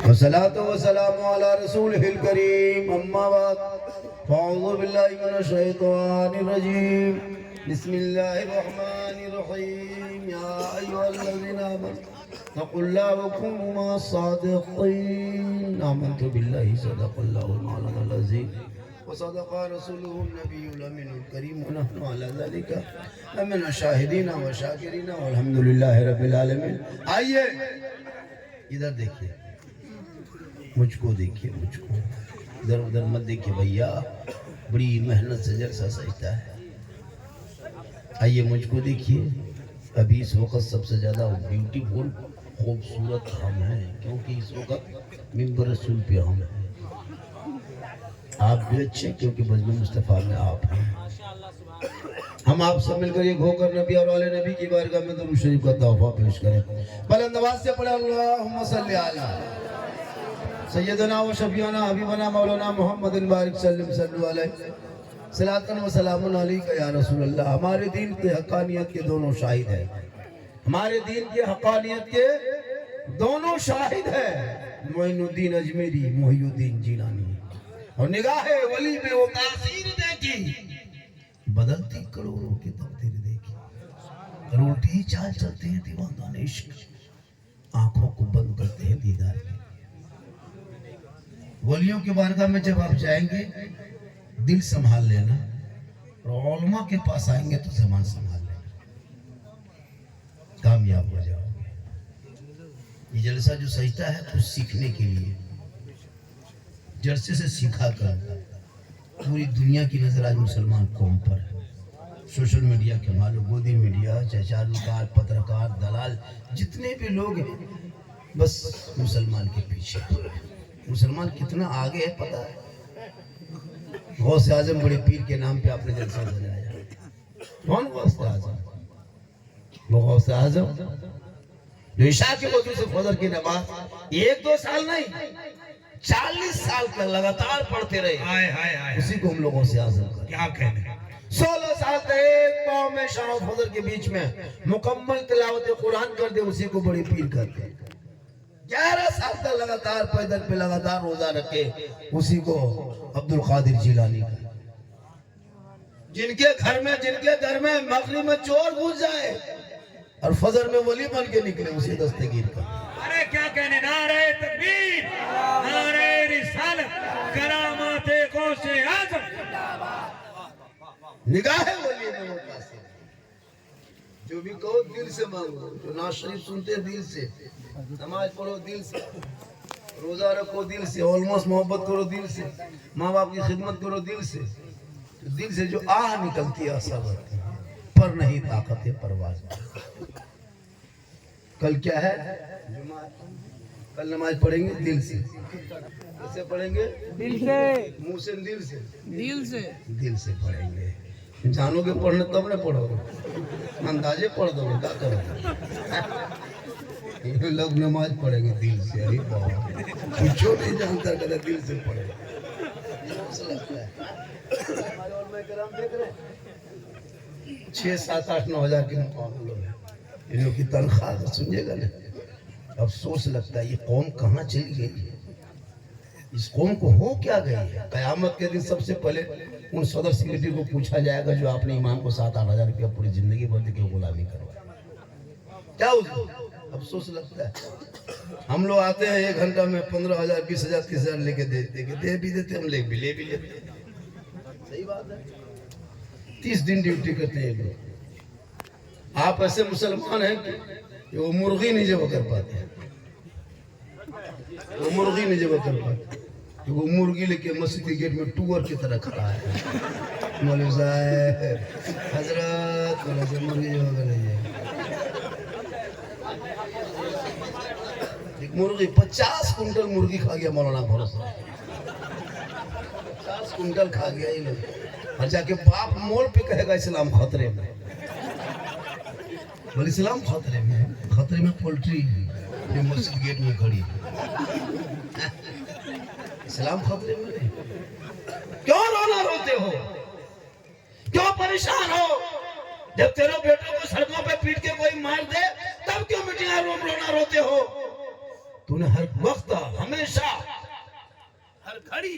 वस्सलातु वस्सलामु अला रसूलिहिल करीम अम्मा बाद फ़अऊज़ु बिल्लाहि मिनश शैतानिर रजीम बिस्मिल्लाहिर रहमानिर रहीम या अय्युहल्लज़ीना आमनू तक़ुल्लाह व कुनू मअस सादिक़ीन आमनतु बिल्लाहि सदक़ल्लाहुल मौलानाल अज़ीम व सदक़ा रसूलुहुन नबियुल अमीनुल करीम व नहनु अला ज़ालिका लमिन शाहिदीन व शाकिरीन वल्हम्दुलिल्लाहि रब्बिल आलमीन। आइए इधर देखिए, मुझको देखिए, मुझको इधर उधर मत देखिए भैया, बड़ी मेहनत से जलसा सजता है। आइए मुझको देखिए। अभी इस वक्त सबसे ज़्यादा ब्यूटीफुल खूबसूरत हम हैं, क्योंकि इस वक्त मिंबर रसूल पे हम हैं। आप भी अच्छे, क्योंकि बज़्म मुस्तफ़ा में आप हैं। हम आप सब मिलकर एक होकर नबी और वाले नबी की बारगाह में दुरूद शरीफ का तोहफा पेश करें। बुलंद आवाज़ से पढ़े अल्लाहुम्मा सल्ली अला सैयदना व शफीना हबीबना मौलाना मोहम्मद बारिक सल्लल्लाहु अलैहि सलातन व सलामुन अलैका या रसूल अल्लाह। हमारे दीन के हक़ानियत के दोनों शाहिद हैं, हमारे दीन के हक़ानियत के दोनों शाहिद हैं, मोइनुद्दीन अजमेरी, मोहिउद्दीन जिलानी। और निगाहे वली में वो तासीर देखी, बदलती करोड़ों की तकदीर देखी। उल्टी ही चाल चलते हैं दीवाना इश्क, आंखों को बंद करते हैं दीदार की। वलियों के बारगाह में जब आप जाएंगे दिल संभाल लेना, और उलमा के पास आएंगे तो ज़बान संभाल लेना, कामयाब हो जाओगे। ये जलसा जो सजता है कुछ सीखने के लिए, जलसे से सीखा कर पूरी दुनिया की नजर आज मुसलमान कौम पर है। सोशल मीडिया के मालूम, गोदी मीडिया, चाचालूकार, पत्रकार, दलाल, जितने भी लोग हैं बस मुसलमान के पीछे। मुसलमान कितना आगे है पता है? गौसे आजम बड़े पीर के नाम पे आपने जलसा सजाया। कौन गौसे आजम? वो गौसे आजम जो इशा के वजू से फजर की नमाज 1-2 साल नहीं 40 साल का लगातार पढ़ते रहे। हाय हाय हाय, उसी को हम लोगों से आजम कर क्या कहने। 16 साल तक एक पाँव में शाम और फजर के बीच में मुकम्मल तिलावत कुरान कर दे, उसी को बड़ी पीर करते। 11 साल तक लगातार पैदल पे लगातार रोजा रखे, उसी को अब्दुल कादिर जिलानी का। जिनके घर में मगरिब में चोर घुस जाए और फजर में वली बन के निकले, उसे दस्तगीर का। अरे क्या कहने, नारे तकबीर, नारे रिसालत, करामाते गौसे आज़म। निगाहे वली में वो तासीर। जो भी कहो दिल से मांगो, जो नाज़ शरीफ सुनते दिल से, नमाज पढ़ो दिल से, रोजा रखो दिल से, ऑलमोस्ट मोहब्बत करो दिल से, माँ बाप की खिदमत करो दिल से। तो दिल से जो आह निकलती है सबर पर नहीं ताकत है परवाज़। कल क्या है? कल नमाज पढ़ेंगे दिल से। कैसे पढ़ेंगे? दिल से, मुंह से, दिल से, दिल से पढ़ेंगे। जानोगे पढ़ने तब न पढ़ोगे, अंदाजे पढ़ दोगे, क्या करोगे? ये लोग नमाज पढ़ेंगे दिल से। अरे बाबा, कुछ नहीं जानता, कहता दिल से पढ़ेगा। हमारे और मैं कराम देख रहे 6, 7, 8, 9 हज़ार के मुकाबले लोग हैं। इन लोग की तनख्वाह तो सुनिएगा ना, अफसोस लगता है ये कौम कहाँ चली गई है, इस कौम को हो क्या गई है। क़यामत के दिन सबसे पहले उन सदर सेक्रेटरी को पूछा जाएगा जो आपने इमाम को 7-8 हज़ार रुपया पूरी जिंदगी भर की गुलामी करवाई, क्या उसको अफसोस लगता है। हम लोग आते हैं 1 घंटा में 15,000, 20,000, 30,000 लेके दे भी देते, हम ले भी लेते। सही बात है। 30 दिन ड्यूटी करते हैं लोग। आप ऐसे मुसलमान हैं कि वो मुर्गी नहीं जब कर पाते, वो मुर्गी नहीं जब कर पाते, वो मुर्गी लेके मस्जिद के गेट में टूअर की तरह खड़ा है। मौलवी साहब, हजरत मुर्गी जब कर रही है। मुर्गी 50 कुंटल मुर्गी खा गया मौलाना भरोसा, 50 कुंटल खा गया ये लोग। और जाके बाप मोल पे कहेगा इस्लाम खतरे में। बोले इस्लाम खतरे में पोल्ट्री जो मस्जिद गेट में खड़ी है, इस्लाम खतरे में नहीं। क्यों रोना रोते हो, क्यों परेशान हो? जब तेरे बेटों को सड़कों पे पीट के कोई मार दे तब क्यों मिटिया रोना रोते हो? तूने हर वक्त हमें खड़ी,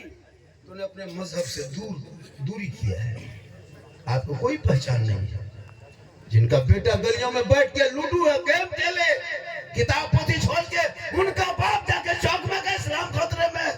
तूने अपने मजहब से दूरी किया है। आपको कोई पहचान नहीं है। जिनका बेटा गलियों में बैठ के लूडो है, गेम खेले, किताब पोथी छोड़ के, उनका बाप जाके चौक में गए इस्लाम खतरे में,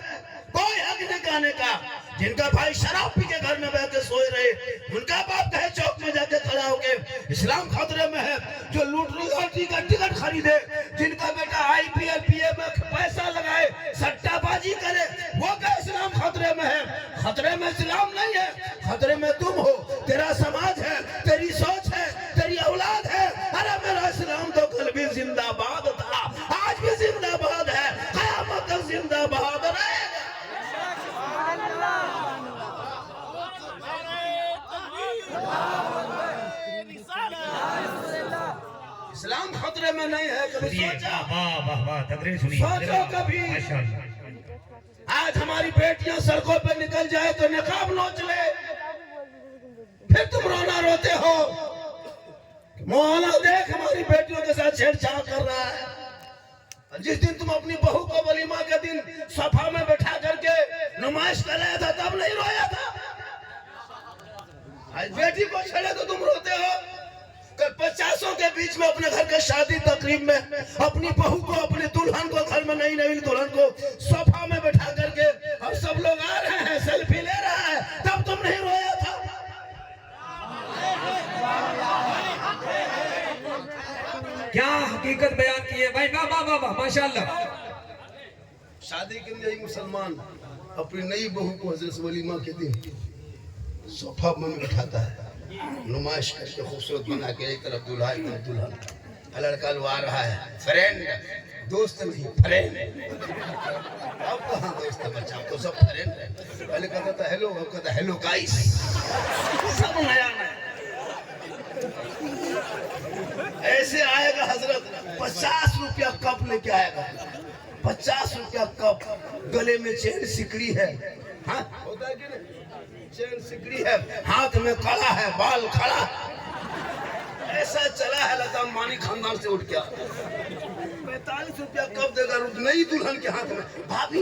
कोई हक नहीं कहने का। जिनका भाई शराब पी के घर में बैठ के सोए रहे, उनका बाप कहे चौक में जाके खड़ा होके इस्लाम खतरे में है। जो लॉटरी का टिकट खरीदे, जिनका बेटा IPL PA में पैसा लगाए, सट्टाबाजी करे, वो कहे इस्लाम खतरे में है। खतरे में इस्लाम नहीं है, खतरे में तुम हो, तेरा समाज है, तेरी सोच है, तेरी औलाद है। अरे मेरा इस्लाम तो कल भी जिंदाबाद था, आज भी जिंदाबाद है, क़यामत तक जिंदाबाद रहेगा। इस्लाम खतरे में नहीं है। कभी सोचा? सोचो कभी? आज हमारी बेटियां सड़कों पे निकल जाए तो निकाब नोच ले, फिर तुम रोना रोते हो। मौला देख हमारी बेटियों के साथ छेड़छाड़ कर रहा है। जिस दिन तुम अपनी बहू को वलीमा के दिन सोफा में बैठा करके नुमाइश कर रहा था, तब नहीं रोया था। आज बेटी को छेड़े तो तुम रोते हो। कल 50 के बीच में अपने घर के शादी तकरीब में अपनी बहू को, अपने दुल्हन को, घर में नई दुल्हन को सोफा में बैठा करके और सब लोग आ रहे हैं, सेल्फी ले रहा है, तब तुम नहीं रोया था। क्या हकीकत बयान की है भाई, वाह वाह वाह माशाल्लाह। शादी के लिए मुसलमान अपनी नई बहू को हजरत वलीमा के दिन सोफा में बैठाता है, नुमाइश करके खूबसूरत बना के, एक तरफ दूल्हा एक तरफ दुल्हन। लड़का लो आ रहा है, फ्रेंड, दोस्त नहीं फ्रेंड। अब कहाँ दोस्त है बच्चा, तो सब फ्रेंड है। पहले कहता था हेलो, अब कहता हेलो गाइस। सब नया नया। ऐसे आएगा हजरत, 50 रुपया कप लेके आएगा, 50 रुपया कप, गले में चेन सिकड़ी है, हाँ होता है कि नहीं, चेन सिकड़ी है, हाथ में कड़ा है, बाल खड़ा, ऐसा चला है लता मानी खानदान से उठ गया। 45 रुपया कब देगा नई दुल्हन के हाथ में, भाभी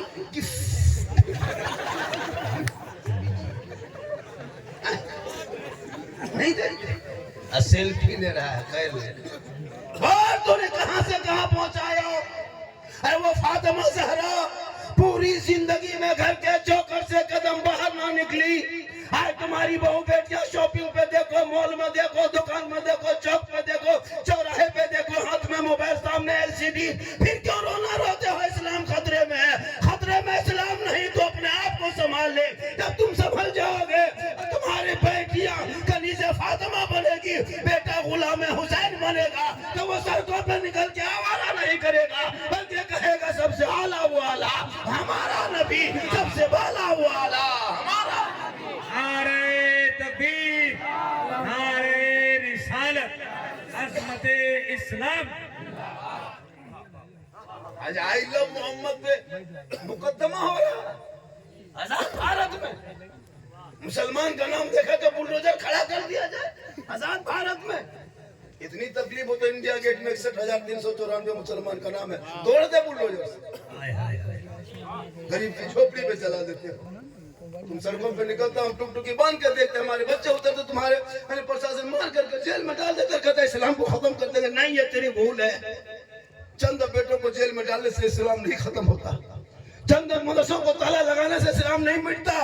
नहीं देते, सेल्फी ले रहा है, खैर ले। तूने कहां से कहां पहुंचाया? अरे वो फातिमा ज़हरा पूरी जिंदगी में घर के चौखट से कदम बाहर ना निकली। आज तुम्हारी बहू बेटियां शॉपिंग पे देखो, मॉल में देखो, दुकान में देखो, चौक पे देखो, चौराहे पे देखो, हाथ में मोबाइल, सामने LCD। फिर क्यों रोना रोते हो? इस्लाम खतरे में है। खतरे में इस्लाम नहीं तो अपने आप को संभाल ले। जब तुम संभल जाओगे, तुम्हारी बेटियां कनीज़े फातिमा बनेगी, बेटा गुलाम हुसैन बनेगा, तो वो सड़कों पे निकल के आवारा नहीं करेगा, बल्कि कहेगा सबसे आला वो आला हमारा नबी, सबसे बाला वो आला हमारा। नारे तकबीर, नारे रिसालत, अज़मत इस्लाम। आज आई लव मोहम्मद पे मुकदमा हो रहा आजाद भारत में। मुसलमान का नाम देखा तो बुलडोजर खड़ा कर दिया जाए आजाद भारत में। इतनी तकलीफ हो तो इंडिया गेट में 61,394 मुसलमान का नाम है, तोड़ दे बुलडोजर से, गरीब की झोपड़ी पे चला देते हो। तुम सड़कों पे निकलता, हम टुकटुकी बांध कर देखते, हमारे बच्चे उतरते, तुम्हारे प्रशासन मार करके जेल में डाल देकर कहता है इस्लाम को खत्म कर देंगे। नहीं, ये तेरी भूल है। चंद बेटों को जेल में डालने से इस्लाम नहीं खत्म होता, चंद मदरसों को ताला लगाने से इस्लाम नहीं मिटता,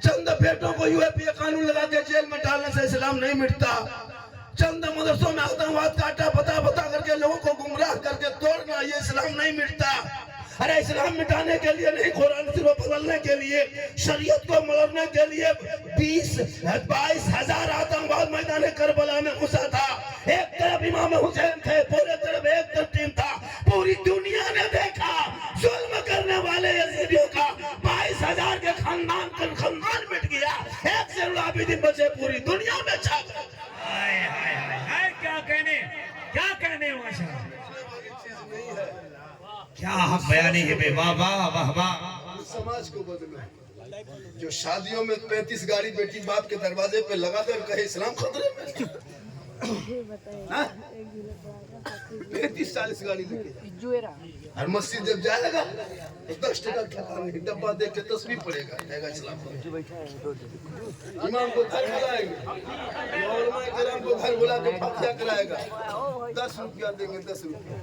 चंद बेटों को UAPA कानून लगा के जेल में डालने से इस्लाम नहीं मिटता, चंद मदरसों में आतंकवाद का आटा बता करके लोगों को गुमराह करके तोड़ना, ये इस्लाम नहीं मिटता। अरे इस्लाम मिटाने के लिए नहीं, कुरान सिर्फ बदलने के लिए, शरीयत को मरने के लिए 20-22 हजार आतंकवाद मैदान करबला में घुसा था। एक तरफ इमाम हुसैन थे, पूरे तरफ एक तरफ था। पूरी दुनिया ने देखा जुल्म करने वाले यजीदियों का 22,000 के खानदान मिट गया, एक से आबिदीन बचे पूरी दुनिया में छा गए। हाय हाय हाय, क्या कहने माशाअल्लाह, क्या हक बयानी है बे, वाह वाह वाह वाह। समाज को बदलो, जो शादियों में 35 गाड़ी बेटी बाप के दरवाजे पे लगा कर कहे इस्लाम खतरे में, 35-40 गाड़ी लेके और मस्जिद जब जाएगा तो 10 टका डब्बा देख के तस्वीर पड़ेगा इमाम को घर बुलाएंगे, मौलवी कराम को घर बुला के फातिहा कराएगा, 10 रुपया देंगे 10 रुपया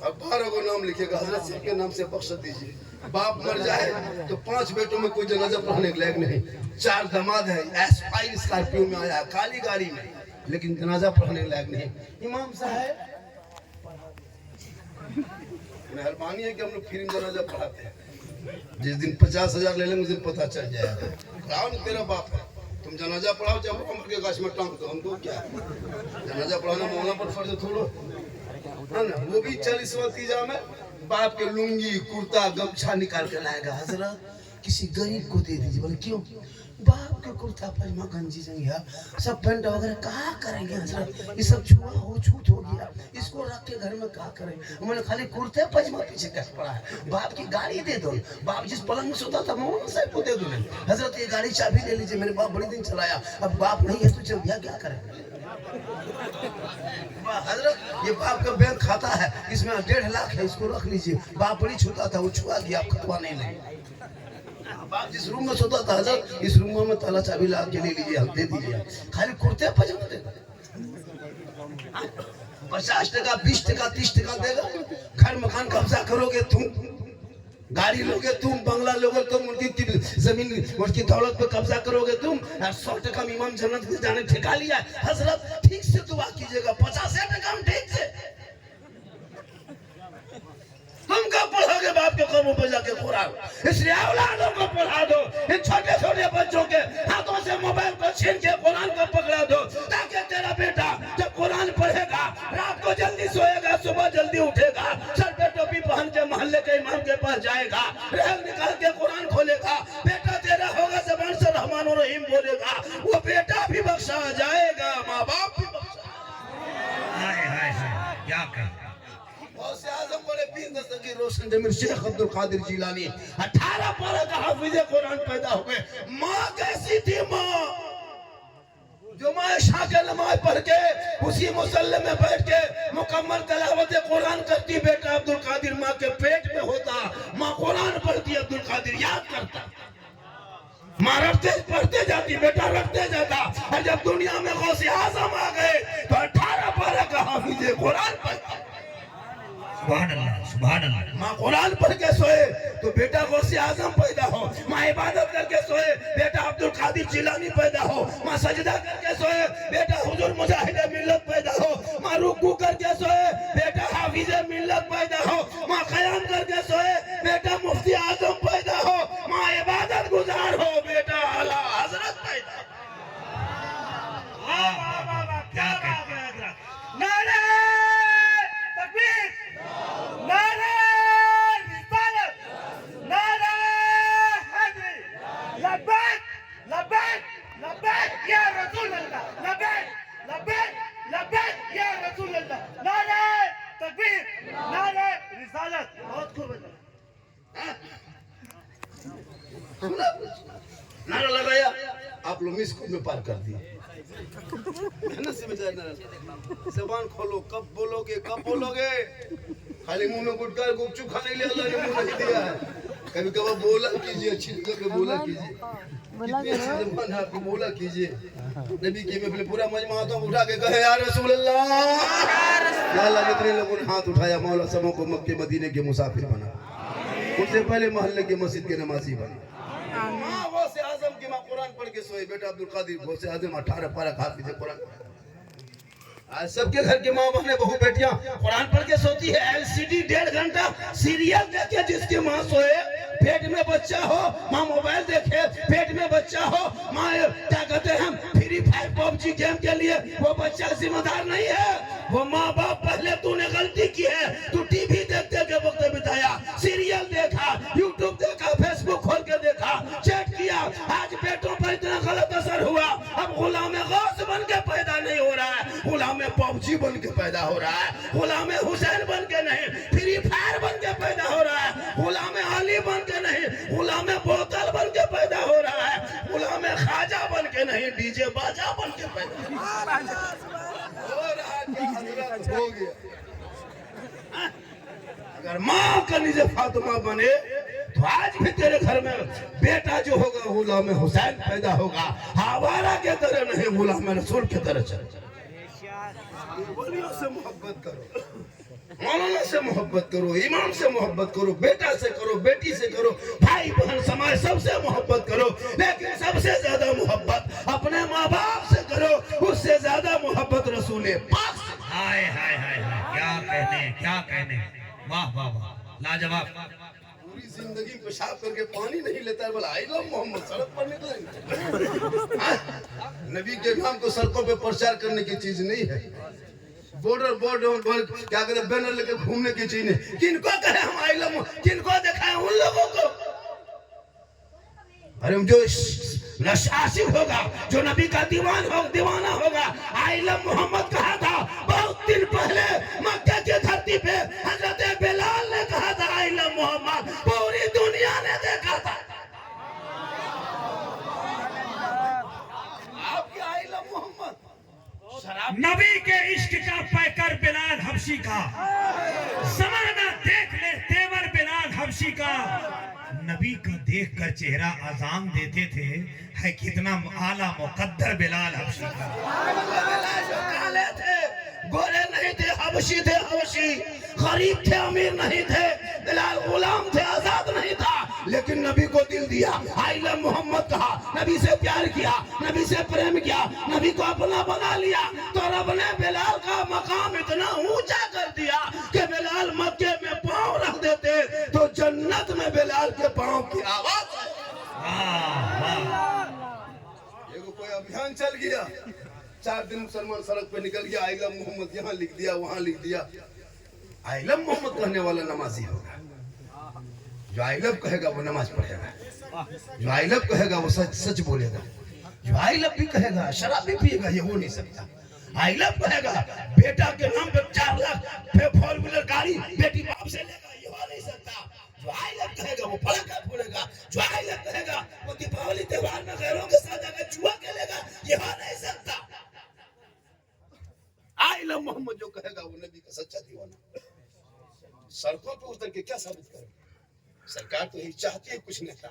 और 12 को नाम लिखेगा, हजरत साहब के नाम से बख्श दीजिए। बाप मर जाए तो 5 बेटों में कोई जनाजा पढ़ने के लायक नहीं, 4 दामाद है, एस्पायर स्कॉर्पियो में आया, काली गाड़ी में, लेकिन जनाजा पढ़ने के लायक नहीं। इमाम साहब मेहरबानी है कि हम लोग फ्री में जनाजा पढ़ाते हैं, जिस दिन 50,000 ले लेंगे उस दिन पता चल जाएगा। कराओ ना, तेरा बाप है, तुम जनाजा पढ़ाओ, जब अमर के गाछ में टांग दो, हमको क्या है? जनाजा पढ़ाना मौला पर फर्ज थोड़ो है ना। वो भी 40वां तीजा में बाप के लुंगी कुर्ता गमछा निकाल के लाएगा, हजरत किसी गरीब को दे दीजिए। बोले क्यों? बाप के कुर्ता पजामा गंजी जंगिया सब पेंट वगैरह कहाँ करेंगे हजरत, ये सब छुआ हो छूत हो गया, इसको रख के घर में कहाँ करें। उन्होंने खाली कुर्ते पजामा पीछे कस पड़ा है, बाप की गाड़ी दे दो, बाप जिस पलंग में सोता था मौलाना साहब को दे दो, हजरत ये गाड़ी चाबी ले लीजिए, मेरे बाप बड़ी दिन चलाया, अब बाप नहीं है तो चल गया, क्या करें हजरत। ये बाप का बैंक खाता है, इसमें 1.5 लाख है, इसको रख लीजिए। बाप बड़ी छूता था, वो छुआ गया, आप खतवा नहीं लेंगे। बाप जिस रूम में सोता था हजरत, इस रूम में ताला चाबी ला के ले लीजिए, हम दे दीजिए, खाली कुर्ते पजामा देगा। 50 टका 20 टका 30 टका देगा। घर मकान कब्जा करोगे तुम, गाड़ी लोगे तुम, बंगला लोगे तुम, उनकी जमीन उनकी दौलत पे कब्जा करोगे तुम, और 100 टका में इमाम जन्नत के जाने ठिका लिया है। हजरत ठीक से दुआ कीजिएगा, 50 टका में ठीक से तुम कब पढ़ोगे बाप के कदमों पर जाके कुरान? इसलिए औलादों को पढ़ा दो, इन छोटे छोटे बच्चों के हाथों से मोबाइल को छीन के कुरान को पकड़ा दो, ताकि तेरा बेटा जब कुरान पढ़ेगा रात को जल्दी सोएगा, सुबह जल्दी उठेगा, सर पे टोपी पहन के मोहल्ले के इमाम के पास जाएगा, रेल निकाल के कुरान खोलेगा, बेटा तेरा होगा ज़बान से रहमान और रहीम बोलेगा, वो बेटा भी बख्शा जाएगा, माँ बाप भी बख्शा। हाय हाय हाय, क्या कहें। आज़म बड़े पीर दस्तगीर रोशन जमीर शेख अब्दुल कादिर जिलानी 18 पारा का हाफिज़े कुरान पैदा हुए। माँ कैसी थी माँ, जो माँ शाह के नमाज पढ़ के उसी मुसल्ले में बैठ के मुकम्मल तिलावत कुरान करती, बेटा अब्दुल कादिर माँ के पेट में होता, माँ कुरान पढ़ती, अब्दुल कादिर याद करता, माँ रखते पढ़ते जाती, बेटा रखते जाता, और जब दुनिया में गौसे आज़म आ गए तो 18 पारा का हाफिज़े कुरान पढ़ता। सुभान अल्लाह, सुभान अल्लाह। माँ कुरान पढ़ के सोए तो बेटा गौसे आज़म पैदा हो, माँ इबादत करके सोए बेटा अब्दुल कादिर जिलानी पैदा हो, माँ सजदा करके सोए बेटा हुजूर मुजाहिद मिल्लत पैदा हो, माँ रुकू करके सोए बेटा हाफिज़ मिल्लत पैदा हो, माँ क़याम करके सोए बेटा मुफ्ती आज़म पैदा हो, माँ इबादत गुजार हो बेटा आला हज़रत पैदा। क्या कहें। नारे तकबीर, नारे रिसालत, नारे हैदरी, लब्बैक लब्बैक लब्बैक या रसूल अल्लाह, लब्बैक लब्बैक लब्बैक या रसूल अल्लाह, नारे तकबीर, नारे रिसालत। बहुत खूब है, नारा लगाया, आप लोग मिस कॉल में पार कर दिए। मेहनत से बेचारा ज़बान खोलो, कब बोलोगे कब बोलोगे, खाली मुंह में गुटखा गुपचुप खाने के लिए अल्लाह ने मुंह नहीं दिया है। कभी कभी बोला कीजिए, अच्छी जगह पे बोला कीजिए, कितनी अच्छी ज़बान है आपकी, बोला कीजिए। नबी के में पूरा मजमा तो उठा के कहे या रसूल अल्लाह, या अल्लाह। जितने लोगों ने हाथ उठाया मौला सबों को मक्के मदीने के मुसाफिर बना, उससे पहले मोहल्ले के मस्जिद के नमाजी बना। माँ गौसे आज़म की माँ कुरान पढ़ के सोए, बेटा अब्दुल कादिर गौसे आज़म 18 पारा हाफिज़ कुरान। आज सबके घर के माँ बहने बहू बेटियां कुरान पढ़ के सोती है। एलसीडी 1.5 घंटा सीरियल देखे, जिसकी माँ सोए पेट में बच्चा हो, माँ मोबाइल देखे पेट में बच्चा हो, माँ क्या कहते हैं फ्री फायर पबजी गेम के लिए, वो बच्चा जिम्मेदार नहीं है। वो माँ बाप पहले तूने गलती की है, तू टीवी देखते के वक्त बिताया, सीरियल देखा, यूट्यूब देखा, फेसबुक खोल के देखा, चैट किया, आज बेटों पर इतना गलत असर हुआ। अब गुलाम गौस बन के पैदा नहीं हो रहा है, गुलाम पबजी बन के पैदा हो रहा है, गुलाम हुसैन बन के नहीं, फ्री फायर बन के पैदा हो रहा है, गुलाम अली बन के नहीं, गुलाम बोतल बन के पैदा हो रहा है, गुलाम खाजा बन के नहीं, डीजे बाजा बन के पैदा हो रहा है। अगर माँ का निजे फातिमा बने तो आज भी तेरे घर में बेटा जो होगा गुलाम हुसैन पैदा होगा। हवारा के तरह नहीं, गुलाम रसूल की तरह चल। वलियों से मोहब्बत करो, मौलाना से मोहब्बत करो, इमाम से मोहब्बत करो, बेटा से करो, बेटी से करो, भाई बहन समाज सबसे मोहब्बत करो, लेकिन सबसे ज्यादा मोहब्बत अपने माँ बाप से करो, उससे ज्यादा मोहब्बत रसूल पाक से। हाय हाय हाय हाय, क्या कहने क्या कहने, वाह वाह वाह, लाजवाब। पूरी जिंदगी पेशाब करके पानी नहीं लेता है, बोला आई लव मोहम्मद, सड़क पर निकलेंगे। नबी के नाम को सड़कों पे प्रचार करने की चीज नहीं है, बॉर्डर क्या कहते बैनर लेकर घूमने की चीज नहीं। किनको कहे हम आई लव, किनको दिखाए उन लोगों को। अरे जो आशिक होगा, जो नबी का दीवाना होगा, आई लव मोहम्मद कहा था बहुत दिन पहले मक्का की धरती पे। हजरत बिलाल ने कहा था आई लव मोहम्मद, पूरी दुनिया ने देखा था। आपकी आई लव मोहम्मद नबी के इश्क का पैकर बिलाल हबशी का, जमाना देख ले तेवर बिलाल हबशी का। नबी का देखकर चेहरा अजान देते थे, है कितना आला मुकद्दर बिलाल हबशी का। काले थे, गोरे नहीं थे, हबशी थे, हबशी गरीब थे, अमीर नहीं थे, बिलाल गुलाम थे, आजाद नहीं था, लेकिन नबी को दिल दिया, आई लव मोहम्मद कहा, नबी से प्यार किया, नबी से प्रेम किया, नबी को अपना बना लिया। तो रब ने बिलाल का मकाम इतना ऊंचा कर दिया कि बिलाल मक्के में पांव रख देते तो जन्नत में बिलाल के पांव की आवाज। एगो कोई अभियान चल गया, 4 दिन मुसलमान सड़क पे निकल गया, आई लव मोहम्मद यहाँ लिख दिया, वहां लिख दिया। आई लव मोहम्मद कहने वाला नमाजी होगा, जो आई लव कहेगा वो नमाज पढ़ेगा, जो आई लव कहेगा वो सच सच बोलेगा, जो आई लव भी कहेगा शराब भी पिएगा, ये हो नहीं सकता। आई लव कहेगा बेटा के नाम पे 4 लाख 4 व्हीलर गाड़ी बेटी बाप से लेगा, ये हो नहीं सकता। जो आई लव कहेगा वो पटाखा फोड़ेगा, जो आई लव कहेगा वो दीपावली त्योहार में गैरों के साथ जाकर जुआ खेलेगा, ये हो नहीं सकता। आई लव मोहम्मद जो कहेगा वो नबी का सच्चा दीवाना। सड़कों पर उतर के क्या साबित करें? सरकार तो यही चाहती है कुछ नेता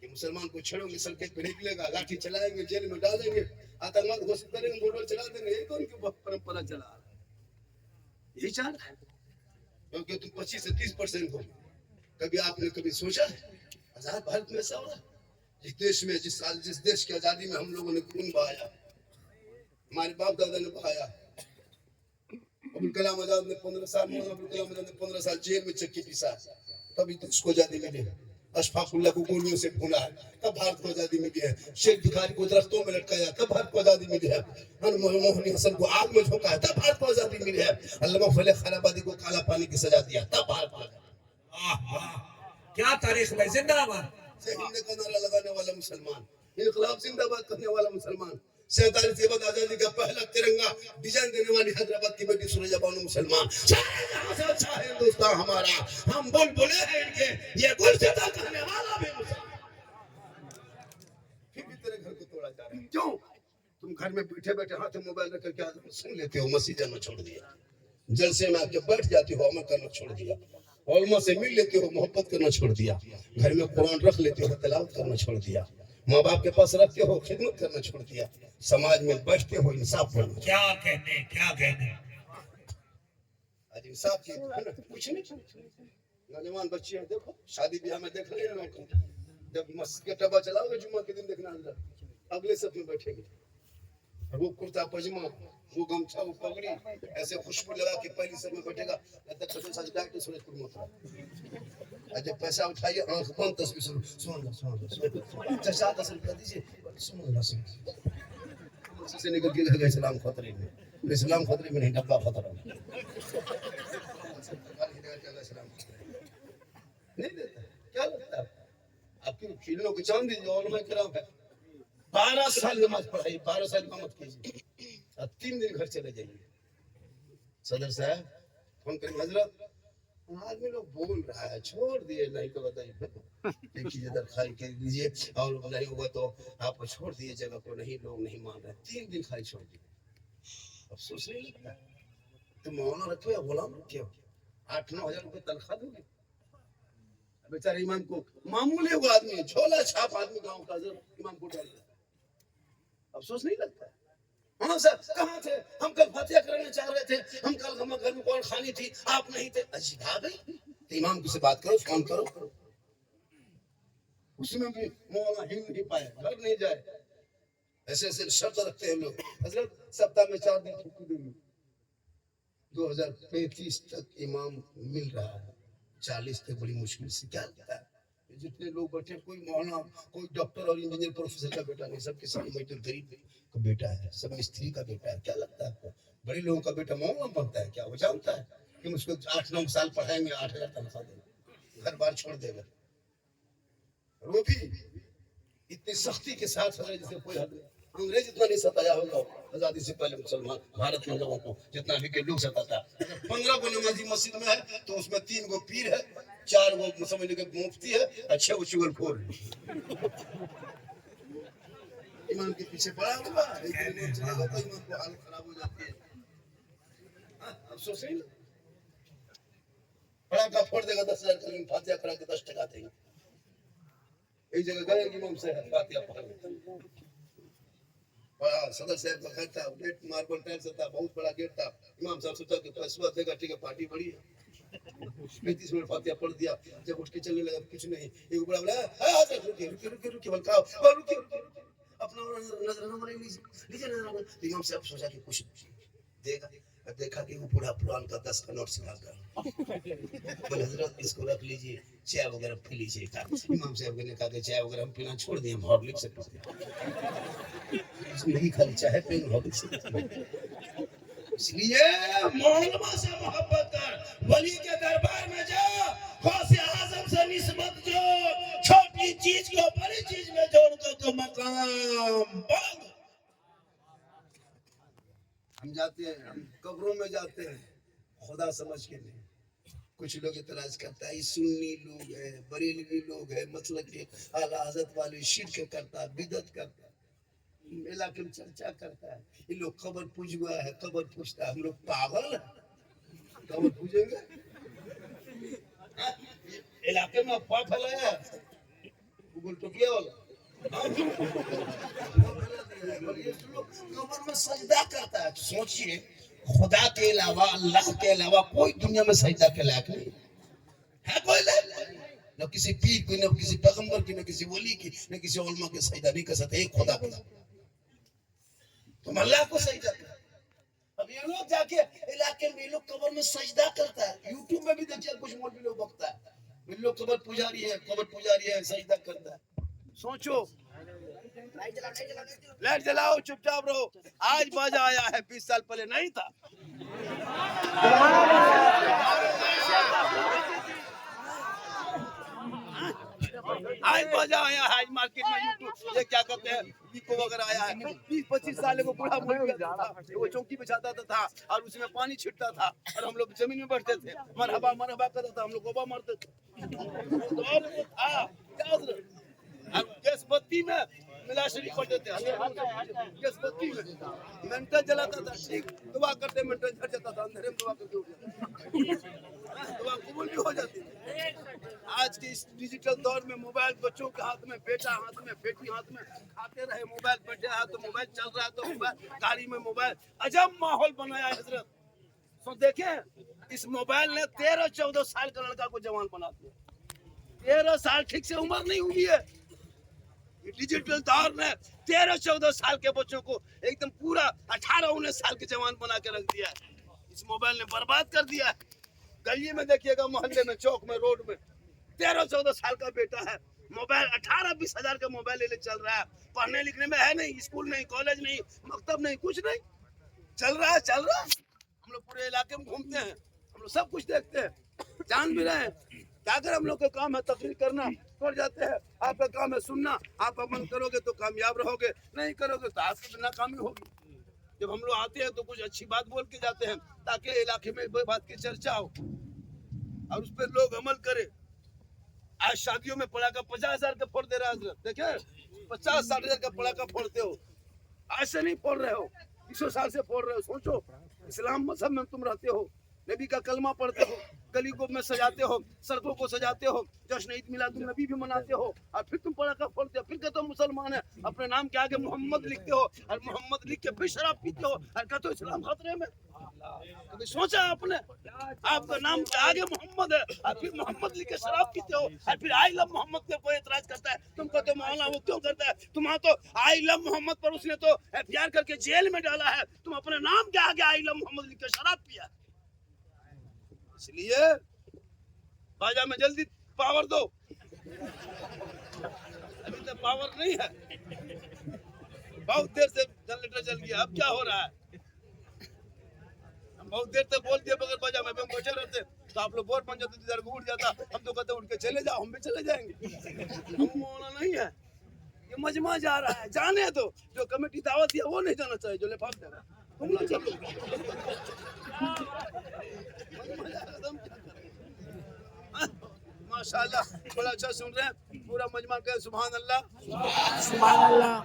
कि मुसलमान को छेड़ोगे, सड़क पे निकलेगा, लाठी चलाएंगे, जेल में डालेंगे, आतंकवाद घोषित करेंगे, बोर्डर चला देंगे। यही तो उनकी परंपरा चला रहा है, यही चाह रहा है। क्योंकि तुम 25 से 30% हो। कभी आपने कभी सोचा आजाद भारत में ऐसा हो रहा? जिस देश में जिस देश की आजादी में हम लोगों ने खून बहाया, हमारे बाप दादा ने बहाया। अब्दुल कलाम आजाद ने 15 साल, अब्दुल कलाम आजाद ने 15 साल जेल में चक्की पीसा, तभी तो उसको आजादी मिली है। अशफाकुल्लाह को गोलियों से भूना है, तब भारत को आजादी मिली है। शेख भिखारी को दरख्तों में लटकाया, तब भारत को आजादी मिली है। मनमोहन हसन को आग में झोंका है, तब भारत को आजादी मिली है। अल्लामा फजल खैराबादी को काला पानी की सजा दिया, तब भारत को आजादी। क्या तारीख में जिंदाबाद। हिंद का नारा लगाने वाला मुसलमान, इनकलाब जिंदाबाद करने वाला मुसलमान, 47 के बाद आजादी का पहला तिरंगा डिजाइन देने वाली हैदराबाद की बेटी सुरैया बानो मुसलमान। सारे जहां से अच्छा है हिंदुस्तान हमारा, हम बुलबुले हैं इनके, ये गुलसिता करने वाला भी मुसलमान। फिर भी तेरे घर को तोड़ा जा रहा है, क्यों? तुम घर में बैठे बैठे हाथ में मोबाइल रख करके आदमी सुन लेते हो, मसीह जाना छोड़ दिया, जलसे में आके बैठ जाते हो, अमल करना छोड़ दिया, उलमा से मिल लेते हो, मोहब्बत करना छोड़ दिया, घर में कुरान रख लेते हो, तिलावत करना छोड़ दिया, माँ बाप के पास रखते हो, खिदमत करना छोड़ दिया, समाज में बैठते हो, इंसाफ करना। क्या कहने क्या कहने। आज इंसाफ की कुछ नहीं। नौजवान बच्चे हैं, देखो शादी ब्याह में देख रहे हैं, जब मस्जिद का टबा चलाओगे जुम्मा के दिन देखना, अंदर अगले सब में बैठेंगे, वो कुर्ता पजामा, वो गमछा, वो पगड़ी, ऐसे खुशबू लगा के पहली सब में बैठेगा। डॉक्टर सूरजपुर में जब पैसा उठाइए आंख बंद, तस्वीर सुन चाचा 10 रुपया दीजिए, से निकल के गए इस्लाम खतरे में, इस्लाम खतरे में नहीं, डब्बा खतरा में नहीं देता। क्या लगता है आपकी खिलनों की चांद दीजिए और मैं खराब है। 12 साल नमाज पढ़ाई, 12 साल इमामत कीजिए, 3 दिन घर चले जाइए। सदर साहब फोन करिए, हजरत आदमी लोग बोल रहा है, छोड़ दिए, नहीं तो बताइए देखिए खाई कर दीजिए, और नहीं होगा तो आप छोड़ दिए जगह को, नहीं लोग नहीं मान रहे, 3 दिन खाई छोड़ दिए। अफसोस नहीं लगता? तुम मौना रखे या गुलाम रखे हो? 8-9 हजार रुपये तनख्वाह दोगे? बेचारे इमाम को, मामूली वो आदमी है, झोला छाप आदमी गांव का, इमाम को डाल दिया। अफसोस नहीं लगता? हाँ सर, कहाँ थे हम? कल फतिहा करने चाह रहे थे, हम कल हम घर में कौन खानी थी, आप नहीं थे। अच्छी आ गई तो इमाम से बात करो, फोन करो। उसमें भी मौला हिल नहीं पाए, घर नहीं जाए। ऐसे ऐसे शर्त रखते हैं लोग। हजरत सप्ताह में 4 दिन छुट्टी देंगे। 2035 तक इमाम मिल रहा है, 40 तक बड़ी मुश्किल से। क्या लगता है जितने लोग बैठे, कोई मौलाना, कोई डॉक्टर और इंजीनियर प्रोफेसर का बेटा नहीं, सबके सामने बैठे गरीब का बेटा है, सब मिस्त्री का बेटा है। क्या लगता है आपको बड़े लोगों का बेटा मौलाना बनता है? क्या वो जानता है कि उसको 8-9 साल पढ़ाएंगे, 8 हजार तनख्वाह देगा, घर बार छोड़ देगा? वो भी इतनी सख्ती के साथ है जैसे कोई हद नहीं। अंग्रेज इतना नहीं सताया होगा आजादी से पहले मुसलमान भारत में लोगों को जितना अभी के लोग सताता। 15 को नमाजी मस्जिद में है तो उसमें 3 गो पीर है, 4 गो समझ लीजिए मुफ्ती है, 6 गो चुगलखोर है। इमाम के पीछे पड़ा हुआ है, इमाम को हालत खराब हो जाती है। अफसोस नहीं, पड़ा का फोड़ देगा 10,000 का, फातिहा करा के 10 टका देंगे। एक जगह गए इमाम से फातिहा पढ़ा, सदर साहब का घर था, गेट मार्बल टाइल्स था, बहुत बड़ा गेट था। इमाम साहब सोचा कि पैसा देगा, ठीक है पार्टी बड़ी है। 35 मिनट फातिहा पढ़ दिया। जब उठ के चलने लगा कुछ नहीं, एक बड़ा बोला रुकिए बलकाओ, रुकिए अपना नजर लीजिए। इमाम साहब सोचा कि कुछ देगा, देखा कि वो पूरा पुरान का 10 का नोट सिखा कर बोले हजरत इसको रख लीजिए, चाय वगैरह पी लीजिए। इमाम साहब ने कहा कि चाय वगैरह हम पीना छोड़ दिए, हम हॉर्लिक्स से पीते हैं। नहीं खाली चाय पीना, हॉर्लिक्स से पीते हैं। इसलिए मौलमा से मोहब्बत कर, वली के दरबार में जा, गौसे आजम से निस्बत जोड़, छोटी चीज को बड़ी चीज में जोड़कर तो मकाम बंद। हम जाते हैं, हम कब्रों में जाते हैं खुदा समझ के नहीं। कुछ लोग इतराज करता है, सुन्नी लोग है, बरेलवी लोग है, मतलब के आला हज़रत वाले शिरक करता है, बिदत करता है, इलाके में चर्चा करता है। ये लोग कब्र पूजवा है, कब्र पूछता है। हम लोग पागल है, कब्र पूजेंगे? इलाके में अफवाह फैलाया गूगल टोकिया वाला, कब्र में सजदा करता है। सोचिए, खुदा के अलावा, अल्लाह के अलावा कोई दुनिया में सजदा के लायक नहीं है। कोई लायक न किसी पीर की, न किसी पैगंबर की, न किसी वली की, न किसी उलमा के सजदा नहीं कर सकते। एक खुदा को तुम अल्लाह को सजदा कर। अब ये लोग जाके इलाके में लोग कब्र में सजदा करता है। यूट्यूब में भी देखिए कुछ मौलवी लोग बकता है, ये लोग कब्र पुजारी है, सजदा करता है। सोचो, लाइट जलाओ, चुपचाप रहो। आज बाजा आया है, 20 साल पहले नहीं था। आज बाजा आया है, आज मार्केट में यूट्यूब ये क्या कहते हैं, वीको वगैरह आया है। 20-25 साल को बूढ़ा वो चौकी बिछाता था और उसमें पानी छिड़ता था और हम लोग जमीन में बैठते थे, मरहबा मरहबा करता था, हम लोग गोबा मारते थे। गैस बत्ती में मिला शरीफ पढ़ते थे, गैस बत्ती में मेंटल जलाता था। ठीक दुआ करते मेंटल झड़ जाता था, अंधेरे में दुआ करके उठ जाता, दुआ कबूल भी हो जाती है। आज के इस डिजिटल दौर में मोबाइल बच्चों के हाथ में, बेटा हाथ में, बेटी हाथ में, खाते रहे मोबाइल, बैठे है तो मोबाइल चल रहा है, तो मोबाइल, गाड़ी में मोबाइल, अजब माहौल बनाया है हजरत। तो देखें, इस मोबाइल ने 13-14 साल का लड़का को जवान बना दिया। 13 साल ठीक से उम्र नहीं हुई है। डिजिटल दौर ने 13-14 साल के बच्चों को एकदम पूरा 18-19 साल के जवान बना के रख दिया है। इस मोबाइल ने बर्बाद कर दिया है। गली में देखिएगा, मोहल्ले में, चौक में, रोड में 13-14 साल का बेटा है, मोबाइल 18-20 हजार का मोबाइल ले चल रहा है। पढ़ने लिखने में है नहीं, स्कूल नहीं, कॉलेज नहीं, मकतब नहीं, कुछ नहीं, चल रहा है। हम लोग पूरे इलाके में घूमते हैं, हम लोग सब कुछ देखते हैं, जान भी रहे हैं। क्या अगर हम लोग का काम है तकरीर करना, छोड़ जाते हैं। आपका काम है सुनना, आप अमल करोगे तो कामयाब रहोगे, नहीं करोगे तो आपकी नाकामी होगी। जब हम लोग आते हैं तो कुछ अच्छी बात बोल के जाते हैं ताकि इलाके में बात की चर्चा हो और उस पर लोग अमल करे। आज शादियों में पड़ाका 50 हजार का फोड़ दे रहा है, देखे 50-60 हजार का पड़ाका फोड़ते हो। आज से नहीं फोड़ रहे हो, 200 साल से फोड़ रहे हो। सोचो, इस्लाम मजहब में तुम रहते हो, नबी का कलमा पढ़ते हो, गली को में सजाते हो, सड़कों को सजाते हो, जश्न ईद मिलादुन नबी भी मनाते हो, और फिर तुम पटाखा फोड़ते हो, फिर कहते हो मुसलमान है, अपने नाम के आगे मोहम्मद लिखते हो, और मोहम्मद लिख के फिर शराब पीते हो, और कहते हो इस्लाम खतरे में। कभी सोचा आपने? आपका नाम के आगे मोहम्मद है, और फिर मोहम्मद लिख के शराब पीते हो, और फिर आई लव मोहम्मद पे कोई एतराज करता है, तुम कहते हो मौलाना वो क्यों करता है? तुम्हारा तो आई लव मोहम्मद पर उसने तो FIR करके जेल में डाला है, तुम अपने नाम के आगे आई लव मोहम्मद लिख के शराब पिया। इसलिए बाजा में जल्दी पावर दो, अभी तक पावर नहीं है, बहुत देर से जनरेटर चल गया, अब क्या हो रहा है? हम बहुत देर तक बोल दिए बगैर बाजा में, हम बैठे रहते तो आप लोग बोर बन जाते, इधर उठ जाता, हम तो कहते उठ के चले जाओ, हम भी चले जाएंगे। हम होना नहीं है, ये मजमा जा रहा है, जाने दो, जो कमेटी दावत दिया वो नहीं जाना चाहिए, जो लिफाफ दे रहा है तुम लोग चलो। माशाल्लाह बड़ा अच्छा सुन रहे हैं, पूरा मजमा कहे सुभान अल्लाह सुभान अल्लाह।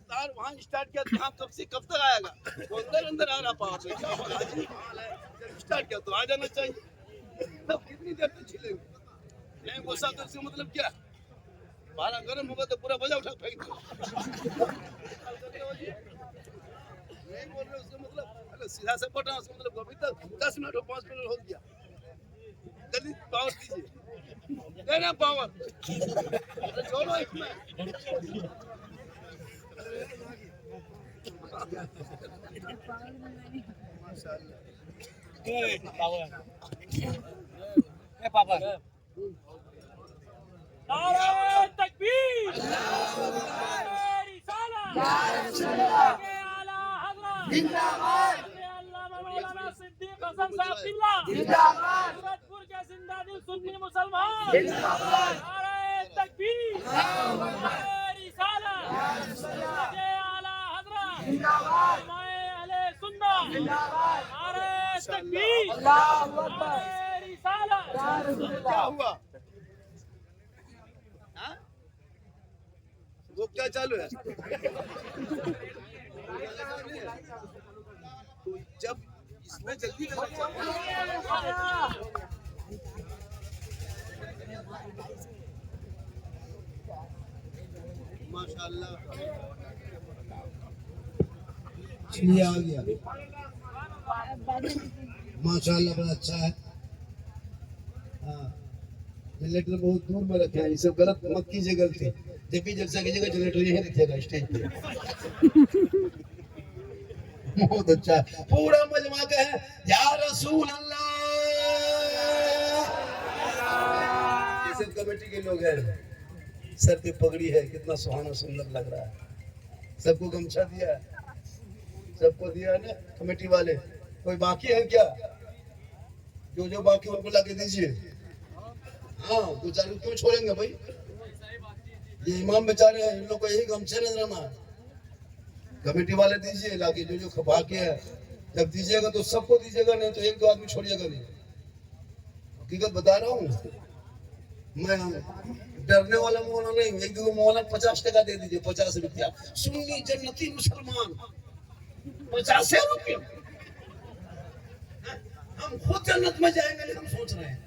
तार वहाँ स्टार्ट किया, यहाँ कब से कब तक आएगा? वो अंदर अंदर आ रहा पावर से, क्या हो रहा है? जब स्टार्ट किया तो आ जाना चाहिए, तब कितनी देर तक छिलेंगे? नहीं गुस्सा तो इसका मतलब क्या? बारह गर्म होगा तो पूरा बजा उठा फेंक दो। नहीं बोल रहे उसका मतलब, अगर सीधा से पढ़ रहा हूँ उसका मतलब अभी तक 10 मिनट और 5 मिनट हो गया, जल्दी पावर दीजिए, देना पावर, छोड़ो इसमें। नारे तकबीर, जिंदाबाद, मौलाना सिद्दीक हसन साहब जिंदाबाद, सूरजपुर के जिंदा दिल सुन्नी मुसलमान जिंदाबाद, नारे तकबीर, रिसालत, आला हज़रत जिंदाबाद, अहले सुन्नत जिंदाबाद, नारे तकबीर, अल्लाहू अकबर, रिसालत। क्या हुआ? वो क्या चालू है? जब इसमें जल्दी माशाल्लाह ये आ गया, माशाल्लाह बड़ा अच्छा है। हाँ जनरेटर बहुत दूर में रखे हैं, ये सब गलत मत कीजिए, गलती जब भी जलसा कीजिएगा जनरेटर यही दिखेगा स्टेज पे। बहुत अच्छा, पूरा मजमा का है या रसूल अल्लाह। इस कमेटी के लोग हैं, सर पे पगड़ी है, कितना सुहाना सुंदर लग रहा है, सबको गमछा दिया है, सबको दिया है ना कमेटी वाले। कोई बाकी है क्या? जो जो बाकी उनको लाके दीजिए। हाँ दो चार क्यों छोड़ेंगे भाई, ये इमाम बेचारे हैं, इन लोग को यही गमछे नजर आना है। कमेटी वाले दीजिए लाके, जो जो खपा के है, जब दीजिएगा तो सबको दीजिएगा, नहीं तो एक दो आदमी छोड़िएगा नहीं। हकीकत बता रहा हूँ मैं, डरने वाला मौलाना नहीं, एक दो मौलाना 50 टका दे दीजिए, 50 रुपया, सुन्नी जन्नती मुसलमान 50 रुपया। हम खुद जन्नत में जाएंगे नहीं, हम सोच रहे हैं,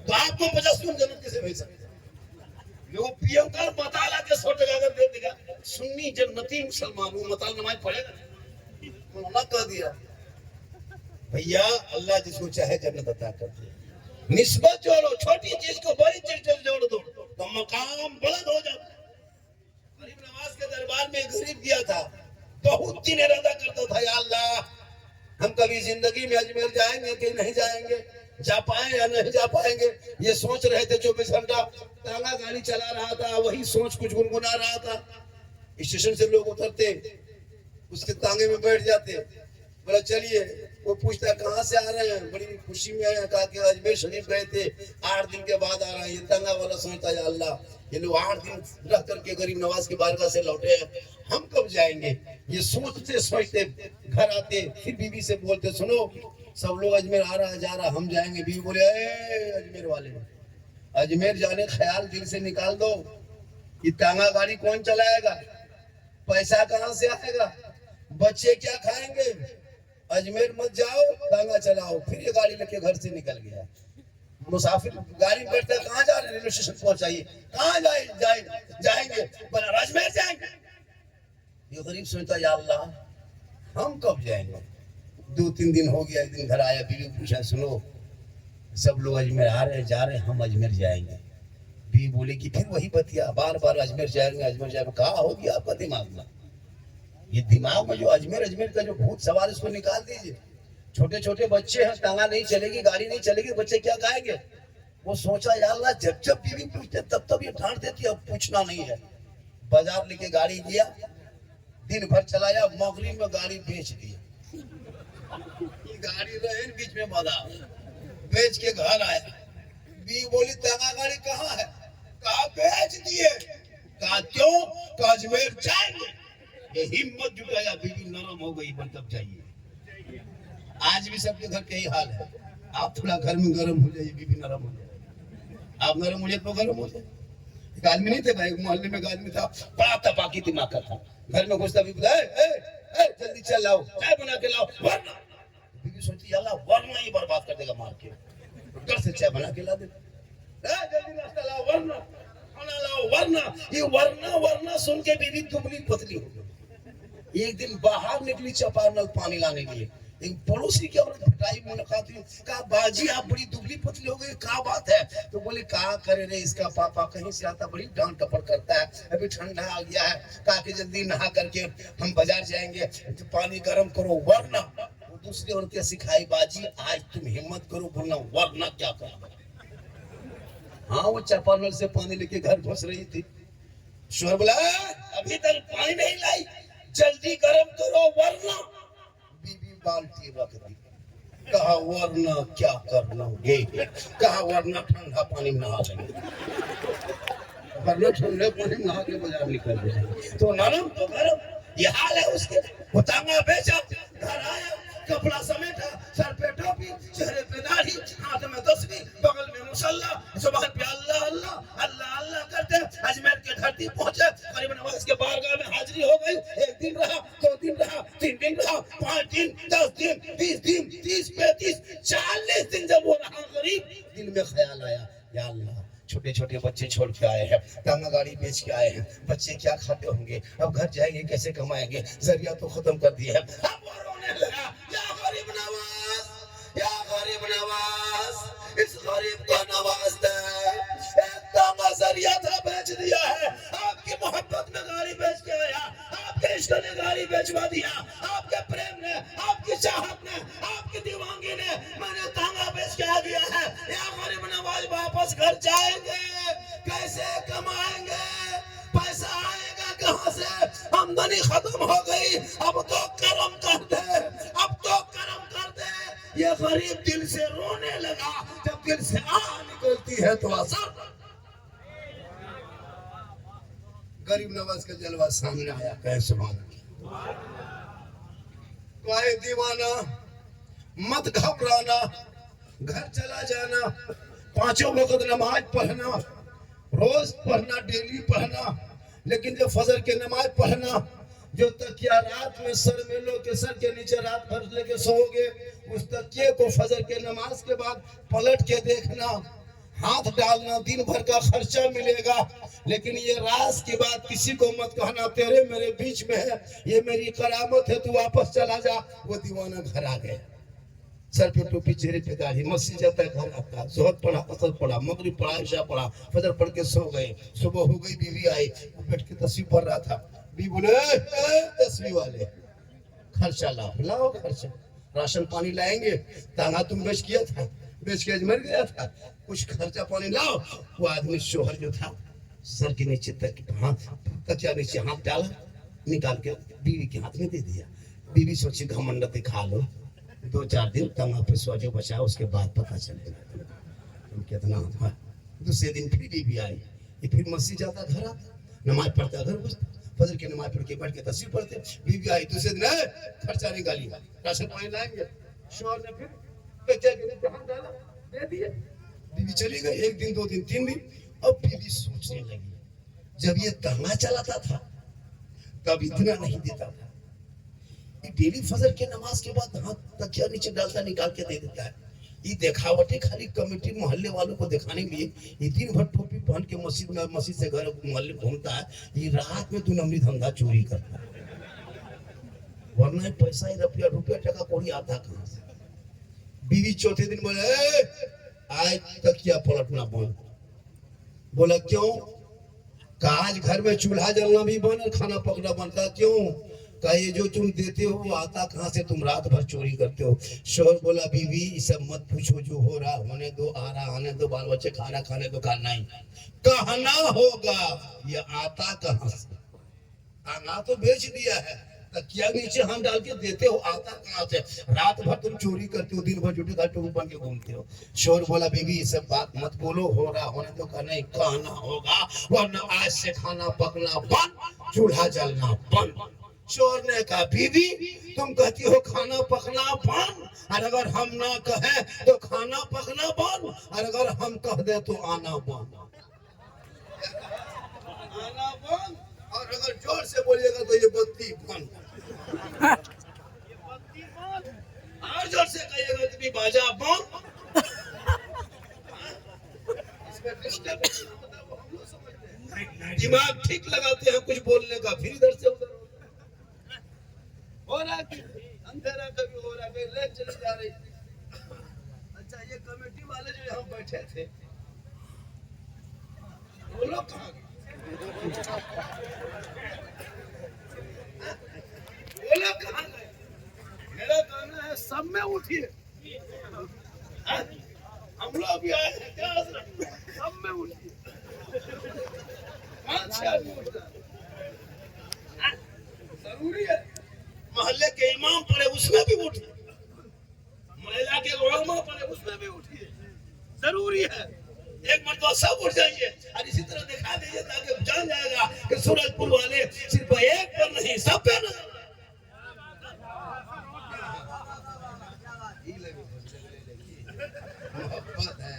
तो आपको 50 जन्नत कैसे भेज सकते? वो पीएम का बताला के 100 टका अगर दे देगा, सुन्नी जन्नती मुसलमान, वो मतलब नमाज पढ़ेगा? उन्होंने कह दिया भैया अल्लाह जिसको चाहे जन्नत अता करते हैं, निस्बत जोड़ो, छोटी चीज को बड़ी चीज से जोड़ दो तो मकाम बुलंद हो जाता। गरीब नवाज के दरबार में गरीब गया था, बहुत दिन इरादा करता था या अल्लाह हम कभी जिंदगी में अजमेर जाएंगे कि नहीं जाएंगे, जा पाए या नहीं जा पाएंगे, ये सोच रहे थे। 24 घंटा तांगा गाड़ी चला रहा था, वही सोच कुछ गुनगुना रहा था। स्टेशन से लोग उतरते, उसके तांगे में बैठ जाते, बोला चलिए, वो पूछता कहाँ से आ रहे हैं, बड़ी खुशी में आया, कहा कि अजमेर शरीफ गए थे, 8 दिन के बाद आ रहा है। ये तांगा वाला सोचता है अल्लाह ये लोग 8 दिन रह करके गरीब नवाज की बारगाह से लौटे हैं, हम कब जाएंगे? ये सोचते सोचते घर आते, फिर बीबी से बोलते सुनो सब लोग अजमेर आ रहा जा रहा, हम जाएंगे। बीवी बोले अजमेर वाले, अजमेर जाने ख्याल दिल से निकाल दो, ये तांगा गाड़ी कौन चलाएगा, पैसा कहाँ से आएगा, बच्चे क्या खाएंगे? अजमेर मत जाओ, तांगा चलाओ। फिर ये गाड़ी लेके घर से निकल गया। मुसाफिर गाड़ी में बैठते कहाँ जा रहे हैं, रेलवे स्टेशन पहुंचाइए, कहाँ जाएंगे, बोला अजमेर जाएंगे। ये गरीब सोचता या अल्लाह हम कब जाएंगे। 2-3 दिन हो गया, एक दिन घर आया, बीवी पूछा सुनो सब लोग अजमेर आ रहे हैं, जा रहे हैं, हम अजमेर जाएंगे। बीवी बोले कि फिर वही बतिया, बार बार अजमेर जाएंगे। कहा हो गया आपका दिमाग में, ये दिमाग में जो अजमेर का जो भूत सवार इसको निकाल दीजिए। छोटे छोटे बच्चे हैं, टांगा नहीं चलेगी, गाड़ी नहीं चलेगी, बच्चे क्या खाएंगे। वो सोचा या अल्लाह जब बीवी पूछते तब ये डांट देती, अब पूछना नहीं है। बाजार लेके गाड़ी दिया, दिन भर चलाया, मगरिब में गाड़ी बेच दी। गाड़ी रहे बीच में बाजार, बेच के घर आया। बीवी बोली टांगा गाड़ी कहाँ है, कहा बेच दिए। कहा क्यों, कहा अजमेर जाएंगे। ये हिम्मत जुटाया, बीवी नरम हो गई, मतलब चाहिए। आज भी सबके घर के ही हाल है। आप थोड़ा घर में गर्म हो जाइए, बीवी नरम हो जाए। आप नरम हो जाए तो गर्म हो जाए। एक आदमी नहीं थे भाई, मोहल्ले में एक आदमी था, बड़ा तपाकी दिमाग का था। घर में घुसता भी जल्दी चल लाओ, चाय बना के लाओ, वरना। बीवी सोचती अल्लाह वरना ही बर्बाद कर देगा मार के। घर से चाय बना के ला दे, जल्दी नाश्ता लाओ, वरना खाना लाओ, वरना। ये वरना सुन के बीवी दुबली पतली हो गई। एक दिन बाहर निकली चपानल पानी लाने के लिए, एक पड़ोसी की औरत पिटाई मुलाकात हुई। कहा बाजी आप बड़ी दुबली पतली हो गई, क्या बात है। तो बोले कहा करे रे, इसका पापा कहीं से आता बड़ी डांट टपड़ करता है, अभी ठंडा आ गया है, कहा कि जल्दी नहा करके हम बाजार जाएंगे, तो पानी गर्म करो, वरना। वो दूसरी औरतें सिखाई बाजी आज तुम हिम्मत करो, बोलना वरना क्या करो। हाँ वो चापानल से पानी लेके घर घुस रही थी। शोर बोला अभी तक पानी नहीं लाई, जल्दी गर्म करो वरना। बीबी बाल्टी रख दी। कहा वरना क्या करना ये, कहा वरना ठंडा पानी में नहा लेंगे, वरना ठंडे पानी में नहा के बाजार निकल जाएंगे। तो नरम तो गरम, ये हाल है उसके। वो तांगा बेचा, घर आया, कपड़ा समेटा, सर पे टोपी, चेहरे पे दाढ़ी, हाथ में तस्बीह, बगल में मुसल्ला, जुबान पे अल्लाह अल्लाह अल्लाह अल्लाह करते अजमेर के धरती पहुंचे। गरीब नवाज के बारगाह में हाजिरी हो गई। 1 दिन रहा, 2 दिन रहा, 3 दिन रहा, 5 दिन, 10 दिन, 20 दिन, 30, 35, 40 दिन जब वो रहा गरीब, दिल में ख्याल आया या अल्लाह छोटे छोटे बच्चे छोड़ के आए हैं, टांगा गाड़ी बेच के आए हैं, बच्चे क्या खाते होंगे, अब घर जाएंगे कैसे कमाएंगे, जरिया तो खत्म कर दिया है। अब वो रोने लगा, या गरीब नवाज, या गरीब नवाज, इस गरीब को नवाज दे। एक टांगा जरिया था बेच दिया है, आपकी मोहब्बत में गाड़ी बेच के आया, आपके इश्क ने गाड़ी बेचवा दिया, आपके प्रेम ने, आपकी चाहत ने, आपकी दीवानगी ने मैंने टांगा बेच के आ दिया है। या गरीब नवाज वापस घर जाएंगे, कैसे कमाएंगे, पैसा आएगा कहां से, आमदनी खत्म हो गई, अब तो करम कर दे, अब तो करम कर दे। ये गरीब दिल से रोने लगा। जब दिल से आह निकलती है तो असर। गरीब नवाज का जलवा सामने आया, कहे सुभान अल्लाह। कहे दीवाना मत घबराना, घर चला जाना, 5 वक्त नमाज पढ़ना, रोज पढ़ना, डेली पढ़ना, लेकिन जब फजर के नमाज पढ़ना, जो तकिया रात में सर में लो के सर के नीचे रात भर लेके सोओगे, उस तकिए को फजर के नमाज के बाद पलट के देखना, हाथ डालना, दिन भर का खर्चा मिलेगा। लेकिन ये राज की बात किसी को मत कहना, तेरे मेरे बीच में है, ये मेरी करामत है, तू वापस चला जा। वो दीवाना घर आ गया, सर पे टोपी, चेहरे पे दाढ़ी, मस्जिद जाता है, घर आता है, जोहर पढ़ा, असर पढ़ा, मगरिब पढ़ा, इशा पढ़ा, फजर पढ़ के सो गए। सुबह हो गई, बीवी आई, वो बैठ के तस्वीर पढ़ रहा था। बीवी बोले तस्वीर वाले खर्चा लाओ खर्चा, राशन पानी लाएंगे, तांगा तुम बेच किया था, बेच के अजमेर गया था, कुछ खर्चा पानी लाओ। वो आदमी शोहर जो था सर के नीचे तक हाथ, तकिया नीचे हाथ डाला, निकाल के बीवी के हाथ में दे दिया। बीवी सोची घमंड दिखा लो, 2-4 दिन तंगा पे सोचो बचाओ, उसके बाद पता चलेगा तुम कितना। दूसरे दिन फिर बीवी आई, ये फिर मस्जिद जाता, घर आता, नमाज पढ़ता, घर घुसता, फजर की नमाज पढ़ के बैठ के तस्वीर पढ़ते। बीवी आई, दूसरे दिन खर्चा निकाली, राशन पानी लाएंगे। शोहर ने फिर तकिया के नीचे हाथ डाला, दे दिए। बीवी चली गई, 1 दिन, 2 दिन, 3 दिन। अब बीवी सोचने लगी, जब ये तंगा चलाता था तब इतना नहीं देता था, डेली फजर के नमाज के बाद हाथ तकिया नीचे डालता, निकाल के दे देता है। ये दिखावटी खाली कमेटी मोहल्ले वालों को दिखाने के लिए ये दिन भर टोपी पहन के मस्जिद से घर मोहल्ले घूमता है, ये रात में 2 नंबरी धंधा चोरी करता है। वरना पैसा ही रुपया टका कोड़ी आता कहाँ से। बीवी चौथे दिन बोले आज तक क्या पलटना बंद। बोला क्यों? आज घर में चूल्हा जलना भी बंद और खाना पकना बंद। का क्यों? का ये जो तुम देते हो वो आता कहाँ से? तुम रात भर चोरी करते हो। शोहर बोला बीवी ये सब मत पूछो, जो हो रहा होने दो, आ रहा आने दो, बाल बच्चे खाना खाने दो, खाना ही कहना होगा ये आता कहाँ से? आना तो बेच दिया है, तकिया नीचे हम डाल के देते हो, आता कहाँ से? रात भर तुम चोरी करते हो, दिन भर झूठे का टोपी बन के घूमते हो। शोर बोला बीवी ये सब बात मत बोलो, हो रहा होने तो का नहीं कहना होगा, वरना आज से खाना पकना बंद, चूल्हा जलना बंद। शोर ने कहा बीवी तुम कहती हो खाना पकना बंद, और अगर हम ना कहे तो खाना पकना बंद, और अगर हम कह दे तो आना बंद। आना बंद, और अगर जोर से बोलिएगा तो ये बत्ती बंद। और जोर से कहिएगा तो भी बाजा बंद। दिमाग ठीक लगाते हैं कुछ बोलने का, फिर इधर से उधर हो रहा है, अंधेरा कभी हो रहा है, लेट चली जा रही। अच्छा ये कमेटी वाले जो यहाँ बैठे थे वो लोग कहाँ गए? वो लोग कहाँ गए? मेरा कहना है सब में उठिए, हम लोग भी आए हैं क्या? सब में उठिए, 5-6 आदमी उठना जरूरी है। मोहल्ले के इमाम पड़े उसमें भी उठिए, महिला के उलमा पड़े उसमें भी उठिए, जरूरी है। एक मर्तबा सब उठ जाइए और इसी तरह दिखा दीजिए ताकि जान जाएगा कि सूरजपुर वाले सिर्फ एक पर नहीं सब पे ना। मोहब्बत है।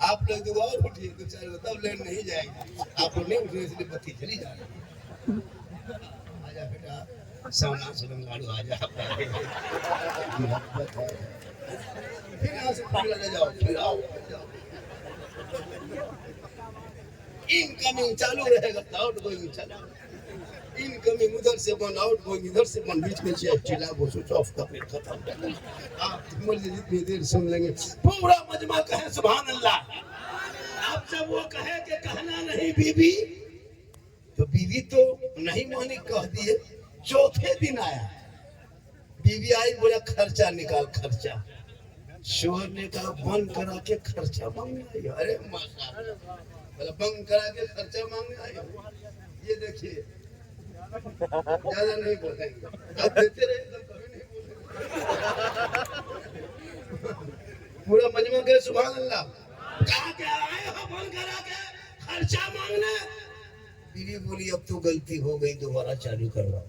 आप लोग तो और उठिए 2-4 तब लेट नहीं जाएगी। आप लोग नहीं उठे इसलिए बत्ती चली जा रही। आजा बेटा सोना सुलंगाड़ू आजा। मोहब्बत है। फिर यहाँ से ले जाओ, फिर आओ। इनकमिंग चालू रहेगा, आउट गोइंग चालू। इनकमिंग उधर से बंद, आउट गोइंग इधर से बंद, बीच में चिल्ला वो स्विच ऑफ का फिर खत्म। आप मर्जी जितनी देर सुन लेंगे, पूरा मजमा कहे सुभान अल्लाह। आप जब वो कहे कि कहना नहीं बीवी, तो बीवी तो नहीं मानी, कह दिए। चौथे दिन आया, बीवी आई, बोला खर्चा निकाल, खर्चा। शोहर ने कहा बंद करा के खर्चा मांगने आई। अरे माशाअल्लाह, बोला बंद करा के खर्चा मांगने आई। ये देखिए ज्यादा नहीं बोलेंगे, आप देते रहे तो कभी नहीं बोलेंगे। पूरा मजमा के सुभान अल्लाह। कहा क्या आए हो बंद करा के खर्चा मांगने? बीवी बोली अब तो गलती हो गई, दोबारा चालू करवाओ।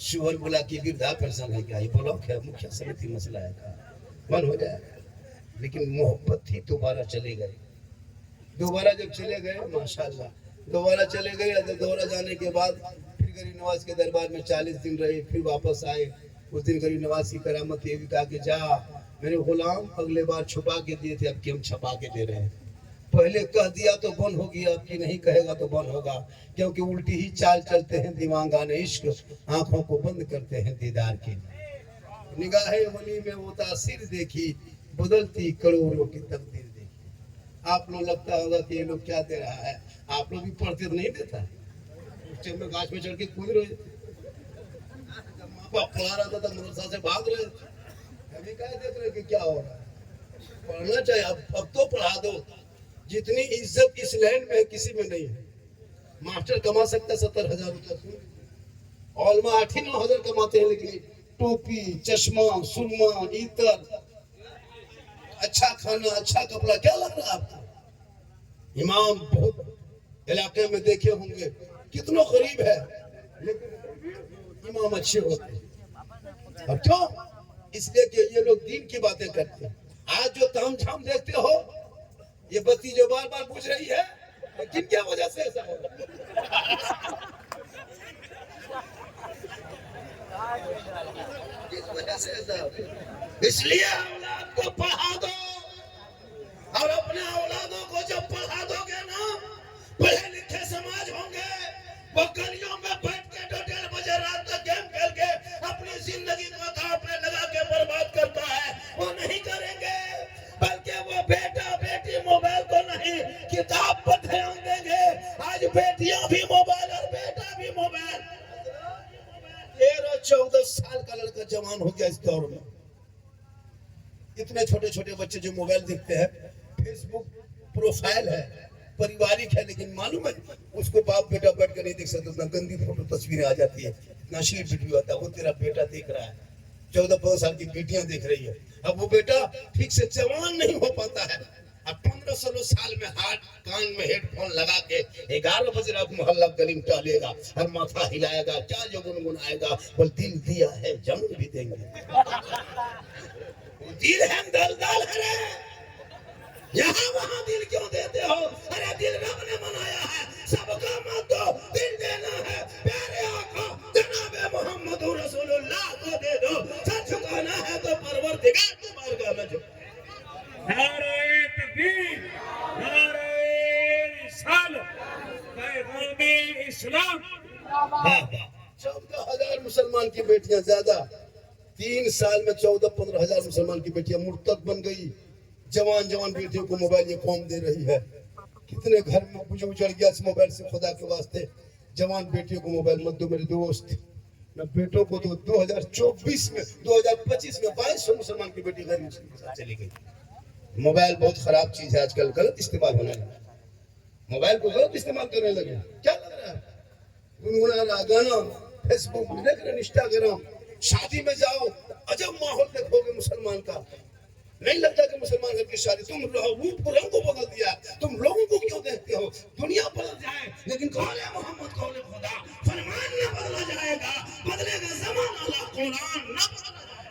शोहर बोला कि वृद्धा पेंशन है क्या? ये बोला क्या मुखिया समिति मसला है का बंद हो जाएगा। लेकिन मोहब्बत थी, दोबारा चले गए। दोबारा जब चले गए माशाल्लाह, दोबारा चले गए। दोबारा जाने के बाद फिर गरीब नवाज के दरबार में 40 दिन रहे, फिर वापस आए। उस दिन गरीब नवाज की करामत ये भी कहा कि जा मेरे गुलाम अगले बार छुपा के दिए थे, अब की हम छपा के दे रहे हैं। पहले कह दिया तो बंद हो गया, अब की नहीं कहेगा तो बंद होगा, क्योंकि उल्टी ही चाल चलते हैं दीवानगाने इश्क, आंखों को बंद करते हैं दीदार के लिए। निगाहे वली में वो तासीर देखी, बदलती करोड़ों की तकदीर देखी। आप लोग लगता होगा कि ये लोग क्या दे रहा है, आप लोग भी पढ़ते तो नहीं देता है। उस में गाछ में चढ़ के कूद रहे, जब माँ बाप पढ़ा रहा था तब मदरसा से भाग रहे, अभी क्या देख रहे कि क्या हो रहा है। पढ़ना चाहिए, अब तो पढ़ा दो। जितनी इज्जत इस लैंड में किसी में नहीं है। मास्टर कमा सकता 70,000 रुपया, औलमा 8-9 हजार कमाते हैं, लेकिन टोपी, चश्मा, सुरमा, इतर, अच्छा खाना, अच्छा कपड़ा, क्या लग रहा है आपको? इमाम बहुत इलाके में देखे होंगे कितनों गरीब है, लेकिन इमाम अच्छे होते हैं। अब क्यों? इसलिए कि ये लोग दीन की बातें करते हैं। आज जो तामझाम देखते हो, ये बत्ती जो बार बार बुझ रही है, किन क्या वजह से ऐसा हो रहा है? किस वजह से ऐसा हो रहा है? इसलिए को पढ़ा दो, और अपने औलादों को जब पढ़ा दोगे ना, पढ़े लिखे समाज होंगे, वो गलियों में बैठ के 2-2 बजे रात तक गेम खेल के अपनी जिंदगी को दांव पे लगा के बर्बाद करता है, वो नहीं करेंगे। बल्कि वो बेटा बेटी मोबाइल को नहीं, किताब पर ध्यान देंगे। आज बेटियां भी मोबाइल और बेटा भी मोबाइल। 13-14 साल का लड़का जवान हो गया इस दौर में। इतने छोटे छोटे बच्चे जो मोबाइल देखते हैं, फेसबुक प्रोफाइल है, पारिवारिक है, लेकिन मालूम है उसको बाप बेटा बैठ कर नहीं देख सकते, उतना गंदी फोटो तस्वीरें आ जाती है, इतना अश्लील वीडियो आता है। वो तेरा बेटा देख रहा है, 14-15 साल की बेटियां देख रही है। अब वो बेटा ठीक से जवान नहीं हो पाता है, अब 15-16 साल में हाथ कान में हेडफोन लगा के 11 बजे रात मोहल्ला गली में टहलेगा और माथा हिलाएगा, क्या जो गुनगुनाएगा, बोल दिल दिया है जान भी देंगे। दिल है दलदल है रे, यहाँ वहाँ दिल क्यों देते हो? अरे दिल रब ने बनाया है, सबका मत दो, दिल देना है। प्यारे आका जनाबे मोहम्मद रसूलुल्लाह को दे दो, सर झुकाना है तो परवरदिगार की बारगाह में झुको। नारे तकबीर, नारे रिसालत, पैगामे इस्लाम। 14,000 मुसलमान की बेटियां, ज्यादा 3 साल में 14-15 हजार मुसलमान की बेटियां मुर्तद बन गई। जवान जवान बेटियों को मोबाइल ये कौम दे रही है। कितने घर में कुछ उजड़ गया इस मोबाइल से। खुदा के वास्ते जवान बेटियों को मोबाइल मत दो मेरे दोस्त। मैं बेटों को दो। 2024 में 2025 में 2200 मुसलमान की बेटी गैर मुस्लिम के साथ चली गई। मोबाइल बहुत खराब चीज है, आजकल गलत इस्तेमाल होने लगा। मोबाइल को गलत इस्तेमाल करने लगे। क्या लग रहा है? गुनगुना गाना, फेसबुक देख रहे, इंस्टाग्राम। शादी में जाओ, अजब माहौल देखोगे मुसलमान का। नहीं लगता कि मुसलमान घर की शादी, तुम रूप रंग को बदल दिया। तुम लोगों को क्यों देखते हो? दुनिया बदल जाए लेकिन कौले मोहम्मद कौले खुदा, फरमान न बदला जाएगा, बदलेगा ज़माना, अल्लाह कुरान न बदला जाएगा।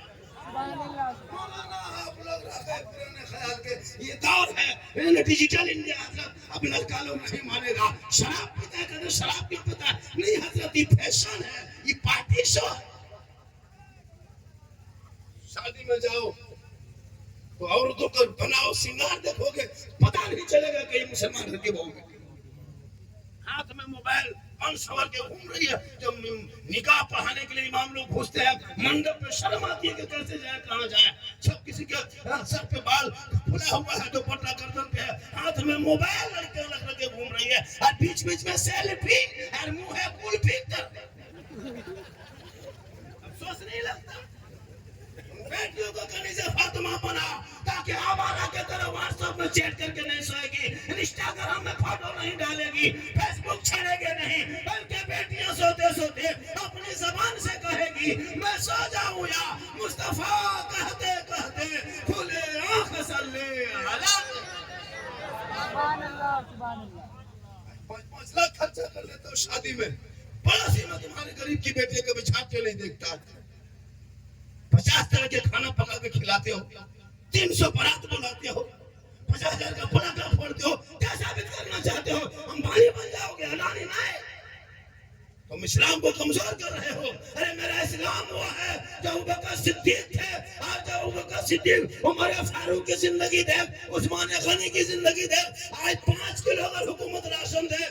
आप लोग पुराने ख्याल के ये दौर है, डिजिटल इंडिया। हजरत अब लड़का लोग नहीं मानेगा, शराब पीता है, कहते शराब क्यों पीता है? नहीं हजरत, ये फैशन है, ये पार्टी शो है। शादी में जाओ तो औरतों का बनाओ सिंगार देखोगे, पता नहीं चलेगा कि ये मुसलमान घर की बहू है। हाथ में मोबाइल अनसवर के घूम रही है। जब निकाह पढ़ाने के लिए इमाम लोग घुसते हैं मंडप पे, शर्म आती है कि कैसे जाए, कहाँ जाए। सब किसी के सर पे बाल खुला हुआ है, दुपट्टा गर्दन पे है, हाथ में मोबाइल लड़के लग के घूम रही है, और बीच बीच में सेल्फी और मुंह है कुल्फी कर। अफसोस नहीं लगता? बेटियों को कहीं से फातिमा बनाओ ताकि आवारा के तरह व्हाट्सएप में चैट करके नहीं सोएगी, इंस्टाग्राम में फोटो नहीं डालेगी, फेसबुक छेड़ेगी नहीं, बल्कि बेटियां सोते सोते अपनी जबान से कहेगी मैं सो जाऊं या मुस्तफा कहते कहते खुले आंख सल्ले अला। सुभान अल्लाह, सुभान अल्लाह। 5 लाख खर्चा कर लेते हो शादी में, पड़ोसी में तुम्हारे गरीब की बेटी कभी झांक के नहीं देखता। 50 तरह के खाना पका के खिलाते हो, 300 बारात बुलाते हो, 50,000 का पटाखा फोड़ते हो। क्या साबित करना चाहते हो? अंबानी बन जाओगे, अडानी नहीं। तुम इस्लाम को कमजोर कर रहे हो। अरे मेरा इस्लाम वो है जो अबू बकर सिद्दीक थे। आज जो अबू बकर सिद्दीक, उमर फारूक की जिंदगी देख, उस्मान गनी की जिंदगी देख। आज 5 किलो अगर हुकूमत राशन दे